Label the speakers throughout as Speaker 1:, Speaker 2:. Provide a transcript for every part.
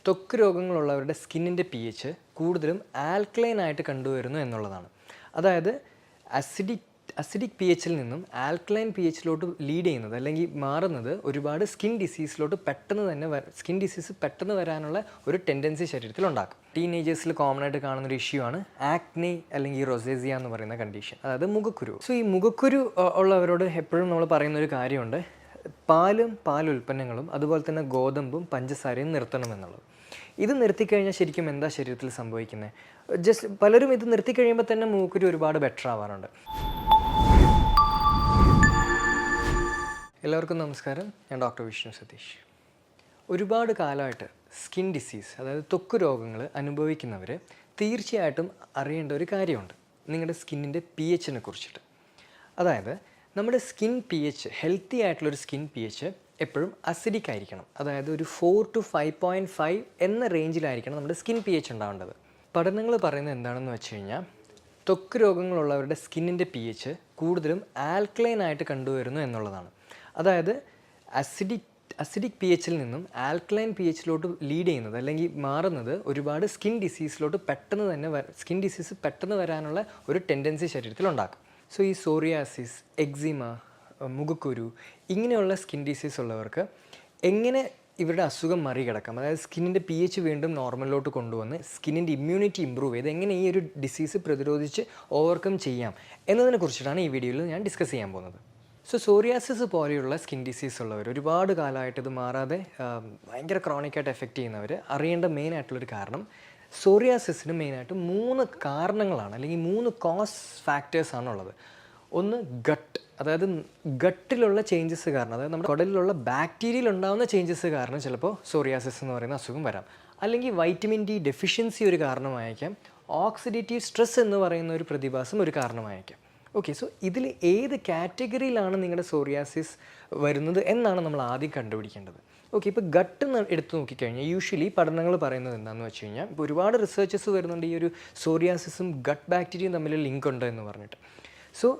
Speaker 1: ത്വക്ക് രോഗങ്ങളുള്ളവരുടെ സ്കിന്നിൻ്റെ P H കൂടുതലും ആൽക്കലൈൻ ആയിട്ട് കണ്ടുവരുന്നു എന്നുള്ളതാണ്. അതായത് അസിഡിക് പി എച്ചിൽ നിന്നും ആൽക്കലൈൻ പി എച്ചിലോട്ട് ലീഡ് ചെയ്യുന്നത് അല്ലെങ്കിൽ മാറുന്നത് ഒരുപാട് സ്കിൻ ഡിസീസ് പെട്ടെന്ന് വരാനുള്ള ഒരു ടെൻഡൻസി ശരീരത്തിലുണ്ടാക്കും. ടീനേജേഴ്സിൽ കോമൺ ആയിട്ട് കാണുന്നൊരു ഇഷ്യൂ ആണ് ആക്നെ അല്ലെങ്കിൽ റൊസേസിയ എന്ന് പറയുന്ന കണ്ടീഷൻ, അതായത് മുഖക്കുരു. സോ ഈ മുഖക്കുരു ഉള്ളവരോട് എപ്പോഴും നമ്മൾ പറയുന്നൊരു കാര്യമുണ്ട്, പാലുൽപ്പന്നങ്ങളും അതുപോലെ തന്നെ ഗോതമ്പും പഞ്ചസാരയും നിർത്തണമെന്നുള്ളത്. ഇത് നിർത്തിക്കഴിഞ്ഞാൽ ശരിക്കും എന്താ ശരീരത്തിൽ സംഭവിക്കുന്നത്? പലരും ഇത് നിർത്തിക്കഴിയുമ്പോൾ തന്നെ മൂക്കുരു ഒരുപാട് ബെറ്റർ ആവാറുണ്ട്. എല്ലാവർക്കും നമസ്കാരം, ഞാൻ ഡോക്ടർ വിഷ്ണു സതീഷ്. ഒരുപാട് കാലമായിട്ട് സ്കിൻ ഡിസീസ്, അതായത് ത്വക്ക് രോഗങ്ങൾ അനുഭവിക്കുന്നവർ തീർച്ചയായിട്ടും അറിയേണ്ട ഒരു കാര്യമുണ്ട്, നിങ്ങളുടെ സ്കിന്നിൻ്റെ പി എച്ചിനെ കുറിച്ചിട്ട്. അതായത് നമ്മുടെ സ്കിൻ പി എച്ച്, ഹെൽത്തി ആയിട്ടുള്ളൊരു സ്കിൻ പി എച്ച് എപ്പോഴും അസിഡിക് ആയിരിക്കണം. അതായത് ഒരു 4 to 5.5 എന്ന റേഞ്ചിലായിരിക്കണം നമ്മുടെ സ്കിൻ പി എച്ച് ഉണ്ടാവേണ്ടത്. പഠനങ്ങൾ പറയുന്നത് എന്താണെന്ന് വെച്ച് കഴിഞ്ഞാൽ, ത്വക്ക് രോഗങ്ങളുള്ളവരുടെ സ്കിന്നിൻ്റെ പി എച്ച് കൂടുതലും ആൽക്കലൈൻ ആയിട്ട് കണ്ടുവരുന്നു എന്നുള്ളതാണ്. അതായത് അസിഡിക് പി എച്ചിൽ നിന്നും ആൽക്കലൈൻ പി എച്ചിലോട്ട് ലീഡ് ചെയ്യുന്നത് അല്ലെങ്കിൽ മാറുന്നത് ഒരുപാട് സ്കിൻ ഡിസീസ് പെട്ടെന്ന് വരാനുള്ള ഒരു ടെൻഡൻസി ശരീരത്തിലുണ്ടാക്കും. സോ ഈ സോറിയാസിസ്, എക്സിമ, മുഖക്കുരു ഇങ്ങനെയുള്ള സ്കിൻ ഡിസീസ് ഉള്ളവർക്ക് എങ്ങനെ ഇവരുടെ അസുഖം മറികടക്കാം, അതായത് സ്കിന്നിൻ്റെ പി എച്ച് വീണ്ടും നോർമലിലോട്ട് കൊണ്ടുവന്ന് സ്കിന്നിൻ്റെ ഇമ്മ്യൂണിറ്റി ഇമ്പ്രൂവ് ചെയ്ത് എങ്ങനെ ഈ ഒരു ഡിസീസ് പ്രതിരോധിച്ച് ഓവർകം ചെയ്യാം എന്നതിനെ കുറിച്ചിട്ടാണ് ഈ വീഡിയോയിൽ ഞാൻ ഡിസ്കസ് ചെയ്യാൻ പോകുന്നത്. സോ സോറിയാസിസ് പോലെയുള്ള സ്കിൻ ഡിസീസ് ഉള്ളവർ, ഒരുപാട് കാലമായിട്ട് ഇത് മാറാതെ ഭയങ്കര ക്രോണിക്കായിട്ട് എഫക്റ്റ് ചെയ്യുന്നവർ അറിയേണ്ട മെയിൻ ആയിട്ടുള്ളൊരു കാരണം, സോറിയാസിസിന് മെയിനായിട്ട് 3 കാരണങ്ങളാണ് അല്ലെങ്കിൽ 3 കോസ് ഫാക്ടേഴ്സാണുള്ളത്. ഒന്ന് ഗട്ട്, അതായത് ഗട്ടിലുള്ള ചേഞ്ചസ് കാരണം, അതായത് നമ്മുടെ കുടലിലുള്ള ബാക്ടീരിയയിൽ ഉണ്ടാകുന്ന ചേഞ്ചസ് കാരണം ചിലപ്പോൾ സോറിയാസിസ് എന്ന് പറയുന്ന അസുഖം വരാം. അല്ലെങ്കിൽ വൈറ്റമിൻ ഡി ഡെഫിഷ്യൻസി ഒരു കാരണമായേക്കാം, ഓക്സിഡേറ്റീവ് സ്ട്രെസ് എന്ന് പറയുന്ന ഒരു പ്രതിഭാസം ഒരു കാരണമായേക്കാം. ഓക്കെ, സോ ഇതിൽ ഏത് കാറ്റഗറിയിലാണ് നിങ്ങളുടെ സോറിയാസിസ് വരുന്നത് എന്നാണ് നമ്മൾ ആദ്യം കണ്ടുപിടിക്കേണ്ടത്. ഓക്കെ, ഇപ്പോൾ ഗട്ട് എടുത്ത് നോക്കിക്കഴിഞ്ഞാൽ യൂഷ്വലി പഠനങ്ങൾ പറയുന്നത് എന്താണെന്ന് വെച്ച് കഴിഞ്ഞാൽ, ഇപ്പോൾ ഒരുപാട് റിസർച്ചസ് വരുന്നുണ്ട് ഈ ഒരു സോറിയാസിസും ഗട്ട് ബാക്ടീരിയയും തമ്മിൽ ലിങ്ക് ഉണ്ട് എന്ന് പറഞ്ഞിട്ട്. സോ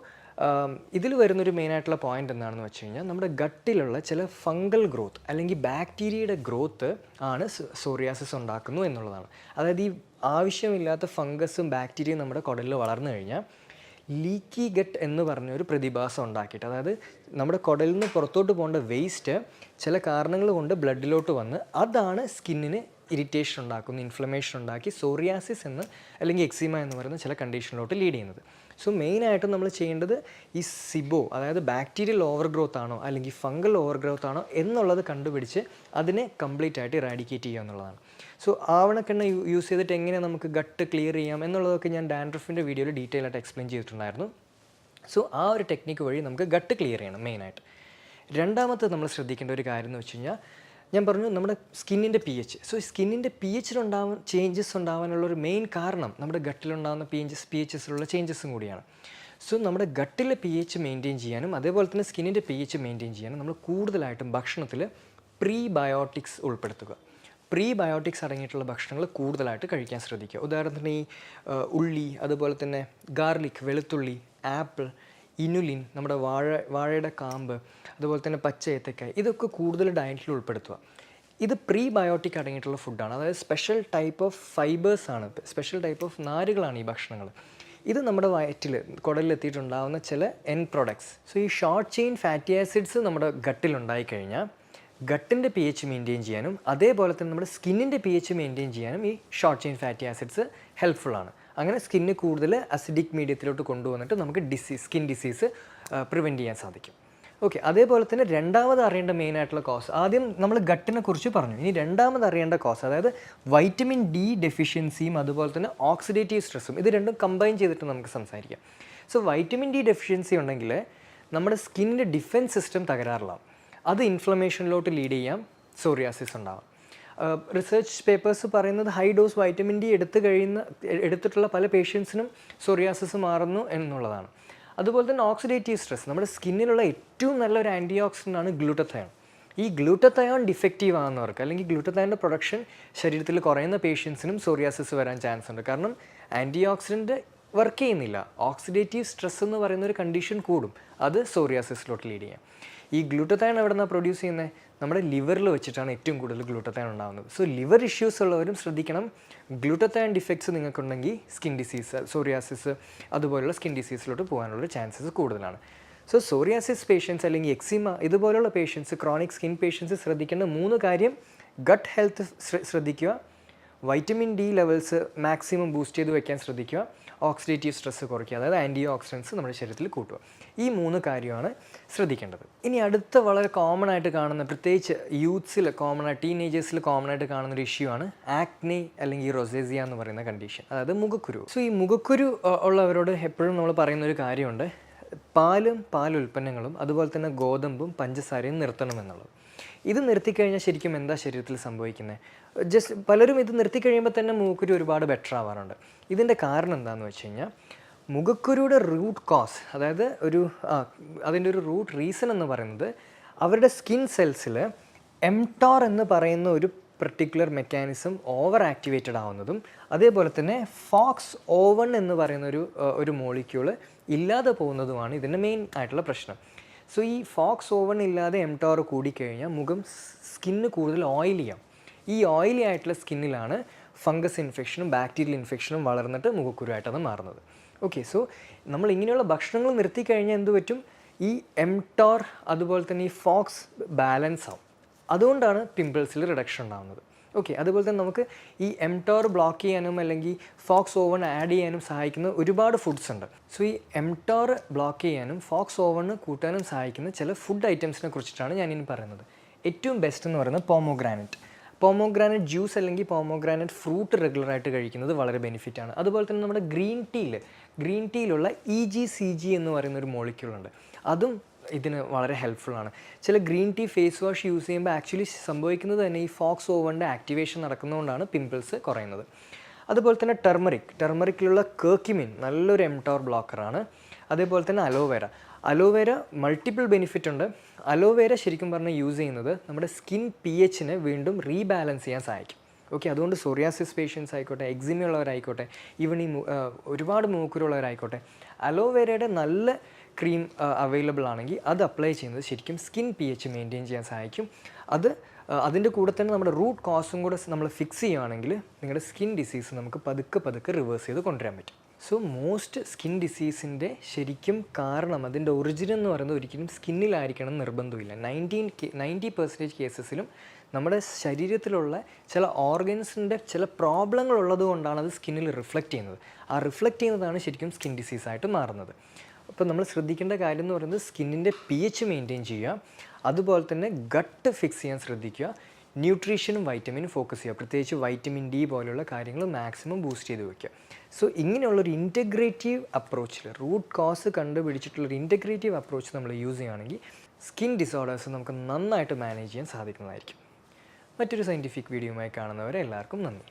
Speaker 1: ഇതിൽ വരുന്നൊരു മെയിനായിട്ടുള്ള പോയിന്റ് എന്താണെന്ന് വെച്ച് കഴിഞ്ഞാൽ, നമ്മുടെ ഗട്ടിലുള്ള ചില ഫംഗൽ ഗ്രോത്ത് അല്ലെങ്കിൽ ബാക്ടീരിയയുടെ ഗ്രോത്ത് ആണ് സോറിയാസിസ് ഉണ്ടാക്കുന്നു എന്നുള്ളതാണ്. അതായത് ഈ ആവശ്യമില്ലാത്ത ഫംഗസും ബാക്ടീരിയയും നമ്മുടെ കുടലിൽ വളർന്നു കഴിഞ്ഞാൽ ലീക്കി ഗട്ട് എന്ന് പറഞ്ഞൊരു പ്രതിഭാസം ഉണ്ടാക്കിയിട്ട്, അതായത് നമ്മുടെ കുടലിൽ നിന്ന് പുറത്തോട്ട് പോകേണ്ട വേസ്റ്റ് ചില കാരണങ്ങൾ കൊണ്ട് ബ്ലഡിലോട്ട് വന്ന് അതാണ് സ്കിന്നിന് ഇറിറ്റേഷൻ ഉണ്ടാക്കുന്നു, ഇൻഫ്ലമേഷൻ ഉണ്ടാക്കി സോറിയാസിസ് എന്ന് അല്ലെങ്കിൽ എക്സിമ എന്ന് പറയുന്ന ചില കണ്ടീഷനിലോട്ട് ലീഡ് ചെയ്യുന്നത്. സോ മെയിനായിട്ടും നമ്മൾ ചെയ്യേണ്ടത് ഈ സിബോ, അതായത് ബാക്ടീരിയൽ ഓവർ ഗ്രോത്ത് ആണോ അല്ലെങ്കിൽ ഫംഗൽ ഓവർ ഗ്രോത്ത് ആണോ എന്നുള്ളത് കണ്ടുപിടിച്ച് അതിനെ കംപ്ലീറ്റ് ആയിട്ട് ഇറാഡിക്കേറ്റ് ചെയ്യുക എന്നുള്ളതാണ്. സോ ആവണക്കെണ്ണ യൂസ് ചെയ്തിട്ട് എങ്ങനെ നമുക്ക് ഗട്ട് ക്ലിയർ ചെയ്യാം എന്നുള്ളതൊക്കെ ഞാൻ ഡാൻഡ്രഫിൻ്റെ വീഡിയോയിൽ ഡീറ്റെയിൽ ആയിട്ട് എക്സ്പ്ലെയിൻ ചെയ്തിട്ടുണ്ടായിരുന്നു. സോ ആ ഒരു ടെക്നിക്ക് വഴി നമുക്ക് ഗട്ട് ക്ലിയർ ചെയ്യണം മെയിനായിട്ട്. രണ്ടാമത്തെ നമ്മൾ ശ്രദ്ധിക്കേണ്ട ഒരു കാര്യം എന്ന് വെച്ച് കഴിഞ്ഞാൽ, ഞാൻ പറഞ്ഞു നമ്മുടെ സ്കിന്നിൻ്റെ പി എച്ച്. സോ സ്കിന്നിൻ്റെ പി ചേഞ്ചസ് ഉണ്ടാവാനുള്ളൊരു മെയിൻ കാരണം നമ്മുടെ ഗട്ടിലുണ്ടാകുന്ന പി എച്ചസിലുള്ള ചേഞ്ചസും കൂടിയാണ്. സോ നമ്മുടെ ഗട്ടിലെ പി എച്ച് മെയിൻറ്റെയിൻ ചെയ്യാനും അതേപോലെ തന്നെ സ്കിന്നിൻ്റെ പി എച്ച് മെയിൻറ്റെയിൻ ചെയ്യാനും നമ്മൾ കൂടുതലായിട്ടും ഭക്ഷണത്തിൽ പ്രീബയോട്ടിക്സ് ഉൾപ്പെടുത്തുക. പ്രീബയോട്ടിക്സ് അടങ്ങിയിട്ടുള്ള ഭക്ഷണങ്ങൾ കൂടുതലായിട്ട് കഴിക്കാൻ ശ്രദ്ധിക്കുക. ഉദാഹരണത്തിന് ഈ ഉള്ളി, അതുപോലെ തന്നെ ഗാർലിക്, വെളുത്തുള്ളി, ആപ്പിൾ, ഇനുലിൻ, നമ്മുടെ വാഴയുടെ കാമ്പ്, അതുപോലെ തന്നെ പച്ച ഏത്തക്കായ, ഇതൊക്കെ കൂടുതൽ ഡയറ്റിൽ ഉൾപ്പെടുത്തുക. ഇത് പ്രീബയോട്ടിക് അടങ്ങിയിട്ടുള്ള ഫുഡാണ്, അതായത് സ്പെഷ്യൽ ടൈപ്പ് ഓഫ് ഫൈബേഴ്സാണ്, സ്പെഷ്യൽ ടൈപ്പ് ഓഫ് നാരുകളാണ് ഈ ഭക്ഷണങ്ങൾ. ഇത് നമ്മുടെ വയറ്റിൽ കുടലിലെത്തിയിട്ടുണ്ടാകുന്ന ചില എൻഡ് പ്രൊഡക്ട്സ്. സോ ഈ ഷോർട്ട് ചെയിൻ ഫാറ്റി ആസിഡ്സ് നമ്മുടെ ഗട്ടിലുണ്ടായിക്കഴിഞ്ഞാൽ ഗട്ടിൻ്റെ പി എച്ച് മെയിൻറ്റെയിൻ ചെയ്യാനും അതേപോലെ തന്നെ നമ്മുടെ സ്കിന്നിൻ്റെ പി എച്ച് മെയിൻറ്റെയിൻ ചെയ്യാനും ഈ ഷോർട്ട് ചെയിൻ ഫാറ്റി ആസിഡ്സ് ഹെൽപ്ഫുള്ളാണ്. അങ്ങനെ സ്കിന്ന് കൂടുതൽ അസിഡിക് മീഡിയത്തിലോട്ട് കൊണ്ടുവന്നിട്ട് നമുക്ക് സ്കിൻ ഡിസീസ് പ്രിവെൻറ്റ് ചെയ്യാൻ സാധിക്കും. ഓക്കെ, അതേപോലെ തന്നെ രണ്ടാമത് അറിയേണ്ട മെയിനായിട്ടുള്ള കോസ്, ആദ്യം നമ്മൾ ഗട്ടിനെ കുറിച്ച് പറഞ്ഞു, ഇനി രണ്ടാമത് അറിയേണ്ട കോസ്, അതായത് വൈറ്റമിൻ ഡി ഡെഫിഷ്യൻസിയും അതുപോലെ തന്നെ ഓക്സിഡേറ്റീവ് സ്ട്രെസ്സും, ഇത് രണ്ടും കമ്പൈൻ ചെയ്തിട്ട് നമുക്ക് സംസാരിക്കാം. സോ വൈറ്റമിൻ ഡി ഡെഫിഷ്യൻസി ഉണ്ടെങ്കിൽ നമ്മുടെ സ്കിന്നിൻ്റെ ഡിഫെൻസ് സിസ്റ്റം തകരാറിലാവും, അത് ഇൻഫ്ലമേഷനിലോട്ട് ലീഡ് ചെയ്യാം, സോറിയാസിസ് ഉണ്ടാവാം. റിസർച്ച് പേപ്പേഴ്സ് പറയുന്നത് ഹൈ ഡോസ് വൈറ്റമിൻ ഡി എടുത്തിട്ടുള്ള പല പേഷ്യൻസിനും സോറിയാസിസ് മാറുന്നു എന്നുള്ളതാണ്. അതുപോലെ തന്നെ ഓക്സിഡേറ്റീവ് സ്ട്രെസ്, നമ്മുടെ സ്കിന്നിലുള്ള ഏറ്റവും നല്ലൊരു ആൻറ്റി ഓക്സിഡൻ്റ് ആണ് ഗ്ലൂട്ടത്തയോൺ. ഈ ഗ്ലൂട്ടത്തയോൺ ഡിഫക്റ്റീവ് ആകുന്നവർക്ക് അല്ലെങ്കിൽ ഗ്ലൂട്ടത്തയോണിൻ്റെ പ്രൊഡക്ഷൻ ശരീരത്തിൽ കുറയുന്ന പേഷ്യൻസിനും സോറിയാസിസ് വരാൻ ചാൻസ് ഉണ്ട്. കാരണം ആൻറ്റി ഓക്സിഡൻറ്റ് വർക്ക് ചെയ്യുന്നില്ല, ഓക്സിഡേറ്റീവ് സ്ട്രെസ് എന്ന് പറയുന്ന ഒരു കണ്ടീഷൻ കൂടും, അത് സോറിയാസിസിലോട്ട് ലീഡ് ചെയ്യാം. ഈ ഗ്ലൂട്ടത്തയോൺ എവിടെ നിന്നാണ് പ്രൊഡ്യൂസ് ചെയ്യുന്നത്? നമ്മുടെ ലിവറിൽ വെച്ചിട്ടാണ് ഏറ്റവും കൂടുതൽ ഗ്ലൂട്ടത്തൈൻ ഉണ്ടാകുന്നത്. സോ ലിവർ ഇഷ്യൂസ് ഉള്ളവരും ശ്രദ്ധിക്കണം. ഗ്ലൂട്ടത്തൈൻ ഡിഫക്ട്സ് നിങ്ങൾക്കുണ്ടെങ്കിൽ സ്കിൻ ഡിസീസ്, സോറിയാസിസ് അതുപോലുള്ള സ്കിൻ ഡിസീസിലോട്ട് പോകാനുള്ള ചാൻസസ് കൂടുതലാണ്. സോ സോറിയാസിസ് പേഷ്യൻസ് അല്ലെങ്കിൽ എക്സിമ ഇതുപോലുള്ള പേഷ്യൻസ്, ക്രോണിക് സ്കിൻ പേഷ്യൻസ് ശ്രദ്ധിക്കേണ്ട 3 കാര്യം: ഗട്ട് ഹെൽത്ത് ശ്രദ്ധിക്കുക, vitamin D levels maximum boost ചെയ്ത് വയ്ക്കാൻ ശ്രദ്ധിക്കുക, ഓക്സിഡേറ്റീവ് സ്ട്രെസ് കുറയ്ക്കുക, അതായത് ആൻറ്റി ഓക്സിഡൻസ് നമ്മുടെ ശരീരത്തിൽ കൂട്ടുക. ഈ 3 കാര്യമാണ് ശ്രദ്ധിക്കേണ്ടത്. ഇനി അടുത്ത വളരെ കോമൺ ആയിട്ട് കാണുന്ന, പ്രത്യേകിച്ച് യൂത്ത്സിൽ കോമൺ ആയിട്ട്, ടീനേജേഴ്സിൽ കോമൺ ആയിട്ട് കാണുന്ന ഒരു ഇഷ്യൂ ആണ് ആക്നെ അല്ലെങ്കിൽ റൊസേസിയ എന്ന് പറയുന്ന കണ്ടീഷൻ, അതായത് മുഖക്കുരു. സോ ഈ മുഖക്കുരു ഉള്ളവരോട് എപ്പോഴും നമ്മൾ പറയുന്നൊരു കാര്യമുണ്ട്, പാലുൽപ്പന്നങ്ങളും അതുപോലെ തന്നെ ഗോതമ്പും പഞ്ചസാരയും നിർത്തണമെന്നുള്ളത്. ഇത് നിർത്തിക്കഴിഞ്ഞാൽ ശരിക്കും എന്താ ശരീരത്തിൽ സംഭവിക്കുന്നത്? പലരും ഇത് നിർത്തിക്കഴിയുമ്പോൾ തന്നെ മുഖക്കുരു ഒരുപാട് ബെറ്റർ ആവാറുണ്ട്. ഇതിൻ്റെ കാരണം എന്താണെന്ന് വെച്ച് കഴിഞ്ഞാൽ, മുഖക്കുരുയുടെ റൂട്ട് കോസ്, അതായത് അതിൻ്റെ ഒരു റൂട്ട് റീസൺ എന്ന് പറയുന്നത് അവരുടെ സ്കിൻ സെൽസിൽ എംടോർ എന്ന് പറയുന്ന ഒരു പെർട്ടിക്കുലർ മെക്കാനിസം ഓവർ ആക്ടിവേറ്റഡ് ആവുന്നതും, അതേപോലെ തന്നെ FOXO1 എന്ന് പറയുന്ന ഒരു മോളിക്യൂള് ഇല്ലാതെ പോകുന്നതുമാണ് ഇതിൻ്റെ മെയിൻ ആയിട്ടുള്ള പ്രശ്നം. സോ ഈ FOXO1 ഇല്ലാതെ എംടോർ കൂടിക്കഴിഞ്ഞാൽ സ്കിന്ന് കൂടുതൽ ഓയിലിയാവും. ഈ ഓയിലി ആയിട്ടുള്ള സ്കിന്നിലാണ് ഫംഗസ് ഇൻഫെക്ഷനും ബാക്ടീരിയൽ ഇൻഫെക്ഷനും വളർന്നിട്ട് മുഖക്കുരുവായിട്ടത് മാറുന്നത്. ഓക്കെ, സോ നമ്മൾ ഇങ്ങനെയുള്ള ഭക്ഷണങ്ങൾ നിർത്തിക്കഴിഞ്ഞാൽ എന്ത് പറ്റും? ഈ എംടോർ അതുപോലെ തന്നെ ഈ ഫോക്സ് ബാലൻസ് ആവും. അതുകൊണ്ടാണ് പിമ്പിൾസിൽ റിഡക്ഷൻ ഉണ്ടാകുന്നത്. ഓക്കെ, അതുപോലെ തന്നെ നമുക്ക് ഈ എംടോർ ബ്ലോക്ക് ചെയ്യാനും അല്ലെങ്കിൽ FOXO1 ആഡ് ചെയ്യാനും സഹായിക്കുന്ന ഒരുപാട് ഫുഡ്സ് ഉണ്ട്. സോ ഈ എംടോർ ബ്ലോക്ക് ചെയ്യാനും FOXO1 കൂട്ടാനും സഹായിക്കുന്ന ചില ഫുഡ് ഐറ്റംസിനെ കുറിച്ചിട്ടാണ് ഞാനിനി പറയുന്നത്. ഏറ്റവും ബെസ്റ്റ് എന്ന് പറയുന്നത് പോമോഗ്രാനൈറ്റ് ജ്യൂസ് അല്ലെങ്കിൽ പോമോഗ്രാനൈറ്റ് ഫ്രൂട്ട് റെഗുലറായിട്ട് കഴിക്കുന്നത് വളരെ ബെനിഫിറ്റാണ്. അതുപോലെ തന്നെ നമ്മുടെ ഗ്രീൻ ടീയിലുള്ള EGCG എന്ന് പറയുന്ന ഒരു മോളിക്യൂളുണ്ട്, അതും ഇതിന് വളരെ ഹെൽപ്ഫുള്ളാണ്. ചില green tea face wash use ചെയ്യുമ്പോൾ ആക്ച്വലി സംഭവിക്കുന്നത് തന്നെ ഈ FOXO1 ആക്ടിവേഷൻ നടക്കുന്നതുകൊണ്ടാണ് പിമ്പിൾസ് കുറയുന്നത്. അതുപോലെ തന്നെ ടെർമറിക്കിലുള്ള കർക്യുമിൻ നല്ലൊരു എംടോർ ബ്ലോക്കറാണ്. അതേപോലെ തന്നെ അലോവേര മൾട്ടിപ്പിൾ ബെനിഫിറ്റ് ഉണ്ട്. അലോവേര ശരിക്കും പറഞ്ഞാൽ യൂസ് ചെയ്യുന്നത് നമ്മുടെ സ്കിൻ pHനെ വീണ്ടും റീബാലൻസ് ചെയ്യാൻ സഹായിക്കും. ഓക്കെ, അതുകൊണ്ട് സോറിയാസിസ് പേഷ്യൻസ് ആയിക്കോട്ടെ, എക്സിമ ഉള്ളവരായിക്കോട്ടെ, ഈവൻ ഒരുപാട് മൂക്കുരുള്ളവരായിക്കോട്ടെ, അലോവേരയുടെ നല്ല ക്രീം അവൈലബിൾ ആണെങ്കിൽ അത് അപ്ലൈ ചെയ്യുന്നത് ശരിക്കും സ്കിൻ pH മെയിൻറ്റെയിൻ ചെയ്യാൻ സഹായിക്കും. അതിൻ്റെ കൂടെ തന്നെ നമ്മുടെ റൂട്ട് കോസും കൂടെ നമ്മൾ ഫിക്സ് ചെയ്യുകയാണെങ്കിൽ നിങ്ങളുടെ സ്കിൻ ഡിസീസ് നമുക്ക് പതുക്കെ റിവേഴ്സ് ചെയ്ത് കൊണ്ടുവരാൻ പറ്റും. സോ മോസ്റ്റ് സ്കിൻ ഡിസീസിൻ്റെ ശരിക്കും കാരണം, അതിൻ്റെ ഒറിജിൻ എന്ന് പറയുന്നത് ഒരിക്കലും സ്കിന്നിലായിരിക്കണം നിർബന്ധമില്ല. 90% കേസസിലും നമ്മുടെ ശരീരത്തിലുള്ള ചില ഓർഗൻസിൻ്റെ ചില പ്രോബ്ലങ്ങൾ ഉള്ളത് കൊണ്ടാണ് അത് സ്കിന്നിൽ റിഫ്ലക്റ്റ് ചെയ്യുന്നത്. ആ റിഫ്ലക്റ്റ് ചെയ്യുന്നതാണ് ശരിക്കും സ്കിൻ ഡിസീസായിട്ട് മാറുന്നത്. അപ്പോൾ നമ്മൾ ശ്രദ്ധിക്കേണ്ട കാര്യം എന്ന് പറയുന്നത് സ്കിന്നിൻ്റെ pH മെയിൻറ്റെയിൻ ചെയ്യുക, അതുപോലെ തന്നെ ഗട്ട് ഫിക്സ് ചെയ്യാൻ ശ്രദ്ധിക്കുക, ന്യൂട്രീഷനും വൈറ്റമിനും ഫോക്കസ് ചെയ്യുക, പ്രത്യേകിച്ച് വൈറ്റമിൻ ഡി പോലുള്ള കാര്യങ്ങൾ മാക്സിമം ബൂസ്റ്റ് ചെയ്ത് വയ്ക്കുക. സോ ഇങ്ങനെയുള്ളൊരു ഇൻറ്റഗ്രേറ്റീവ് അപ്രോച്ചിൽ, റൂട്ട് കോസ് കണ്ടുപിടിച്ചിട്ടുള്ളൊരു ഇൻറ്റഗ്രേറ്റീവ് അപ്രോച്ച് നമ്മൾ യൂസ് ചെയ്യുകയാണെങ്കിൽ സ്കിൻ ഡിസോർഡേഴ്സ് നമുക്ക് നന്നായിട്ട് മാനേജ് ചെയ്യാൻ സാധിക്കുന്നതായിരിക്കും. മറ്റൊരു സയൻറ്റിഫിക് വീഡിയോയുമായി കാണുന്നവരെ എല്ലാവർക്കും നന്ദി.